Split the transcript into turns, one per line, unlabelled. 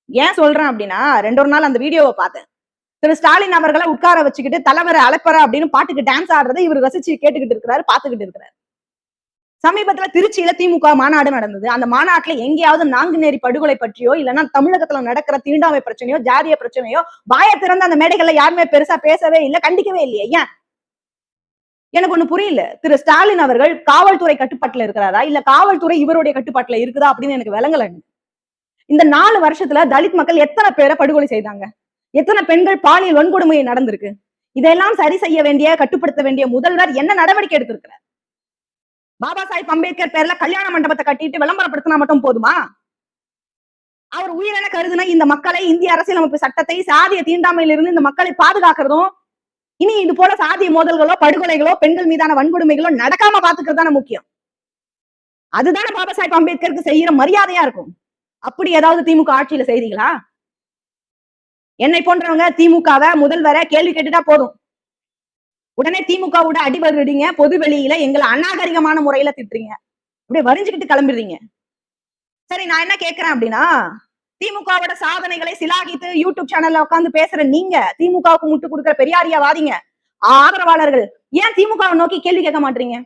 ஏன் சொல்றேன் அப்படின்னா 2 நாள் அந்த வீடியோவை பார்த்தேன். திரு ஸ்டாலின் அவர்களை உட்கார வச்சுக்கிட்டு தலைவரை அழைப்பற அப்படின்னு பாட்டுக்கு டான்ஸ் ஆடுறதை இவர் ரசிச்சு கேட்டுக்கிட்டு இருக்கிறாரு, பாத்துக்கிட்டு இருக்கிறாரு. சமீபத்துல திருச்சியில திமுக மாநாடு நடந்தது. அந்த மாநாட்டுல எங்கேயாவது நாங்குநேரி படுகொலை பற்றியோ இல்லைன்னா தமிழகத்துல நடக்கிற தீண்டாமை பிரச்சனையோ ஜாதிய பிரச்சனையோ வாய திறந்து அந்த மேடைகள்ல யாருமே பெருசா பேசவே இல்லை, கண்டிக்கவே இல்லையே. ஏன்? எனக்கு ஒண்ணு புரியல. திரு ஸ்டாலின் அவர்கள் காவல்துறை கட்டுப்பாட்டுல இருக்கிறாரா இல்ல காவல்துறை இவருடைய கட்டுப்பாட்டுல இருக்குதா அப்படின்னு எனக்கு விளங்கல. இந்த 4 வருஷத்துல தலித் மக்கள் எத்தனை பேரை படுகொலை செய்தாங்க, எத்தனை பெண்கள் பாலியல் வன்கொடுமை நடந்திருக்கு. இதெல்லாம் சரி செய்ய வேண்டிய கட்டுப்படுத்த வேண்டிய முதல்வர் என்ன நடவடிக்கை எடுத்திருக்கிறார்? பாபா சாஹிப் அம்பேத்கர் பேர்ல கல்யாண மண்டபத்தை கட்டிட்டு விளம்பரப்படுத்தினா மட்டும் போதுமா? அவர் உயிரென கருதுனா இந்த மக்களை இந்திய அரசியலமைப்பு சட்டத்தை சாதிய தீண்டாமையிலிருந்து இந்த மக்களை பாதுகாக்கிறதும் இனி இது போல சாதிய மோதல்களோ படுகொலைகளோ பெண்கள் மீதான வன்கொடுமைகளோ நடக்காம பாத்துக்கிறது தானே முக்கியம். அதுதானே பாபா சாஹிப் அம்பேத்கருக்கு செய்யற மரியாதையா இருக்கும். அப்படி ஏதாவது திமுக ஆட்சியில செய்தீங்களா? என்னை போன்றவங்க திமுகவை முதல்வரை கேள்வி கேட்டுட்டா போதும், உடனே திமுகவோட அடிபடுறீங்க, பொது வெளியில எங்களை அநாகரிகமான முறையில திட்டுறீங்க, அப்படியே வரிஞ்சுக்கிட்டு கிளம்பிடுறீங்க. சரி, நான் என்ன கேட்கிறேன் அப்படின்னா, திமுகவோட சாதனைகளை சிலாகித்து யூடியூப் சேனல்ல உட்கார்ந்து பேசுற நீங்க, திமுகவுக்கு முட்டு கொடுக்கிற பெரியாரியவாதிங்க, ஆதரவாளர்கள் ஏன் திமுகவை நோக்கி கேள்வி கேட்க மாட்டீங்க?